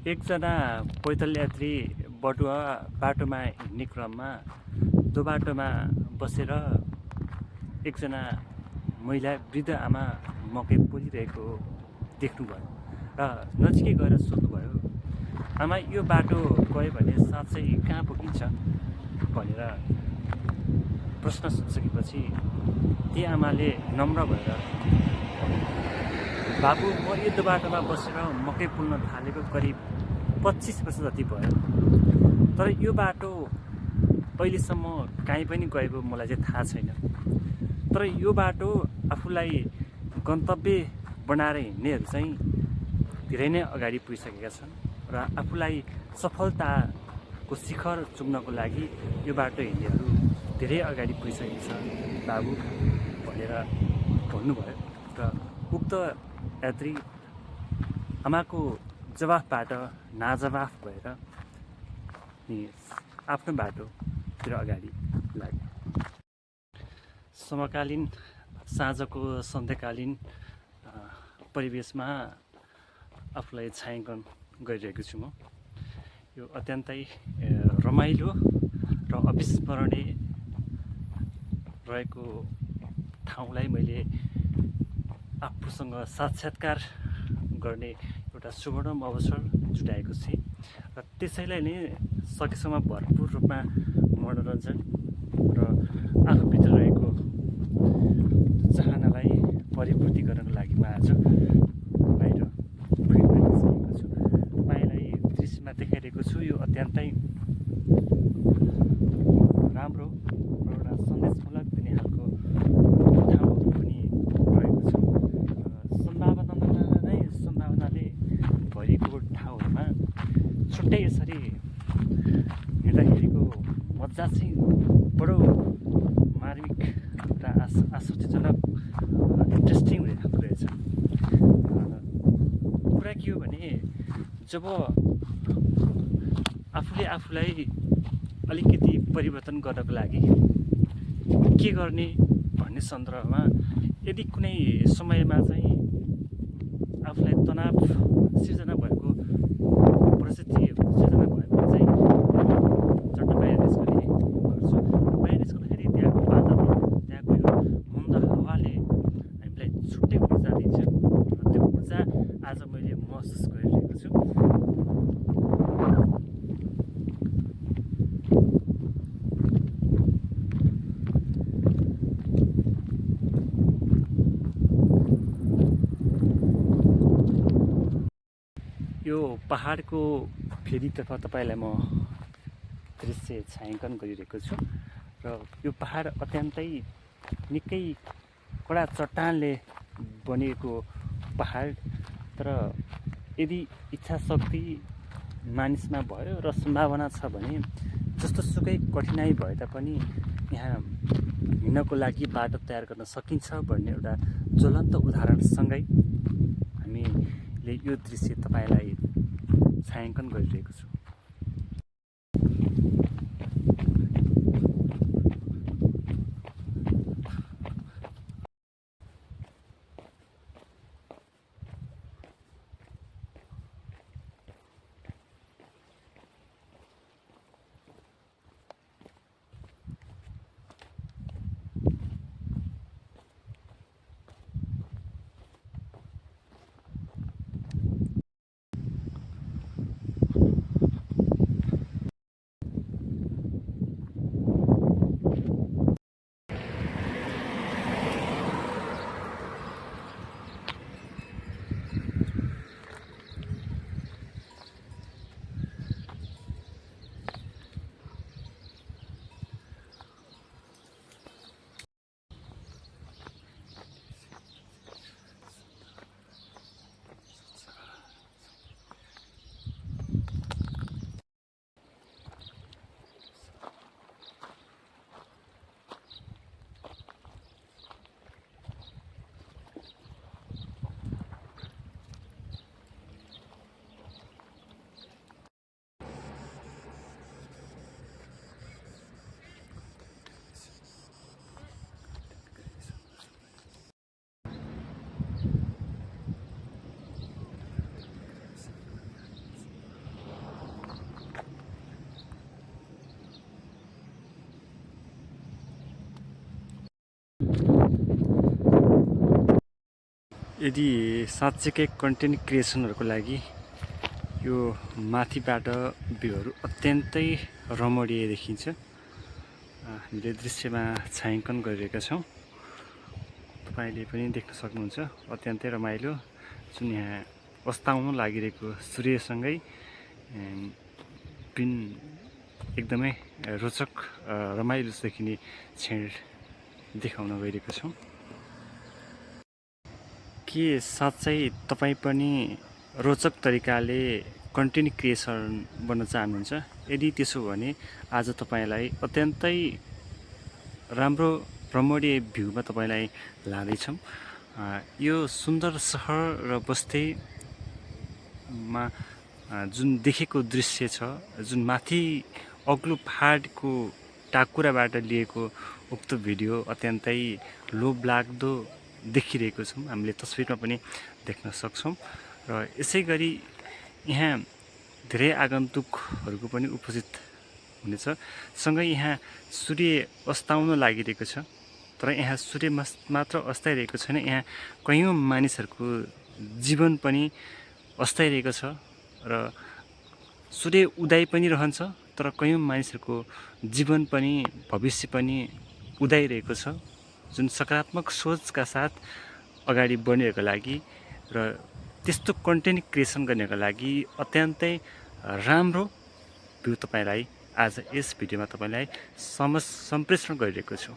एकजना पैदल यात्री बटुवा बाटोमा हिँड्ने क्रममा दो बाटोमा बसेर एकजना महिला वृद्ध आमा मकै पोलिरहेको देख्नुभयो र नजिकै गएर सोध्नुभयो, आमा यो बाटो गयो भने साँच्चै कहाँ पुगिन्छ भनेर प्रश्न सोधिसकेपछि ती आमाले नम्र भएर, बाबु म यो बाटोमा बसेर मकै पोल्न थालेको करिब 25 वर्ष जति भयो, तर यो बाटो अहिलेसम्म कहीँ पनि गएको मलाई चाहिँ थाहा छैन। तर यो बाटो आफूलाई गन्तव्य बनाएर हिँड्नेहरू चाहिँ धेरै नै अगाडि पुगिसकेका छन् र आफूलाई सफलताको शिखर चुम्नको लागि यो बाटो हिँड्नेहरू धेरै अगाडि पुगिसकेको छ बाबु भनेर भन्नुभयो। र उक्त यात्री आमाको जवाफबाट नाजवाफ भएर आफ्नो बाटोतिर अगाडि लागे। समकालीन साँझको सन्ध्याकालीन परिवेशमा आफूलाई छायाङ्कन गरिरहेको छु म। यो अत्यन्तै रमाइलो र अविस्मरणीय रहेको ठाउँलाई मैले आफूसँग साक्षात्कार गर्ने एउटा सुवर्ण अवसर जुटाएको छु र त्यसैलाई नै सकेसम्म भरपुर रूपमा मनोरञ्जन र आफूभित्र रहेको चाहनालाई परिपूर्ति गर्नको लागि म आज बाहिर फिल्डमा निस्किएको छु। तपाईँलाई दृश्यमा देखाइरहेको छु यो अत्यन्तै राम्रो र एउटा सन्देशमूलक दिने खालको ठाउँहरू पनि रहेको छ। सम्भावनाले भरिएको ठाउँहरूमा छुट्टै यसरी हिँड्दाखेरिको मजा चाहिँ बडो मार्मिक र आश्चर्यजनक इन्ट्रेस्टिङ हुने खालको रहेछ। कुरा के हो भने जब आफूले आफूलाई अलिकति परिवर्तन गर्नको लागि के गर्ने भन्ने सन्दर्भमा यदि कुनै समयमा चाहिँ आफूलाई तनाव सिर्जना भएको परिस्थिति सिर्जना भयो भने चाहिँ चट्ट बाहिर निस्कने गर्छु। बाहिर निस्कँदाखेरि त्यहाँको वातावरण, त्यहाँको यो मन्द हावाले हामीलाई छुट्टै ऊर्जा दिन्छ र त्यो ऊर्जा आज मैले महसुस गरिरहेको छु। यो पहाडको फेदीतर्फ तपाईँलाई म दृश्य छायाङ्कन गरिरहेको छु र यो पहाड अत्यन्तै निकै कडा चट्टानले बनिएको पहाड, तर यदि इच्छा शक्ति मानिसमा भयो र सम्भावना छ भने जस्तो सुकै कठिनाइ भए तापनि यहाँ हिँड्नको लागि बाटो तयार गर्न सकिन्छ भन्ने एउटा ज्वलन्त उदाहरणसँगै हामीले यो दृश्य तपाईँलाई छायाङ्कन गरिरहेको छु। यदि साँच्चैकै कन्टेन्ट क्रिएसनहरूको लागि यो माथिबाट भ्यूहरू अत्यन्तै रमणीय देखिन्छ। हामीले दृश्यमा छायाङ्कन गरिरहेका छौँ, तपाईँले पनि देख्न सक्नुहुन्छ। अत्यन्तै रमाइलो जुन यहाँ अस्ताउन लागिरहेको सूर्यसँगै जुन एकदमै रोचक रमाइलो देखिने क्षण देखाउन गइरहेको छौँ। के साँच्चै तपाईँ पनि रोचक तरिकाले कन्टेन्ट क्रिएसन बन्न चाहनुहुन्छ? यदि त्यसो हो भने आज तपाईँलाई अत्यन्तै राम्रो रमणीय भ्यूमा तपाईँलाई लाँदैछौँ। यो सुन्दर सहर र बस्तीमा जुन देखेको दृश्य छ, जुन माथि अग्लो पहाडको टाकुराबाट लिएको उक्त भिडियो अत्यन्तै लोभलाग्दो देखिरहेको छौँ, हामीले तस्विरमा पनि देख्न सक्छौँ। र यसै गरी यहाँ धेरै आगन्तुकहरूको पनि उपस्थित हुनेछ। सँगै यहाँ सूर्य अस्ताउन लागिरहेको छ, तर यहाँ सूर्य मात्र अस्ताइरहेको छैन, यहाँ कयौँ मानिसहरूको जीवन पनि अस्ताइरहेको छ र सूर्य उदाइ पनि रहन्छ, तर कयौँ मानिसहरूको जीवन पनि भविष्य पनि उदाइरहेको छ, जुन सकारात्मक सोचका साथ अगाडि बढ्नेहरूको लागि र त्यस्तो कन्टेन्ट क्रिएसन गर्नेको लागि अत्यन्तै राम्रो भ्यू तपाईँलाई आज यस भिडियोमा तपाईँलाई सम्प्रेषण गरिरहेको छु।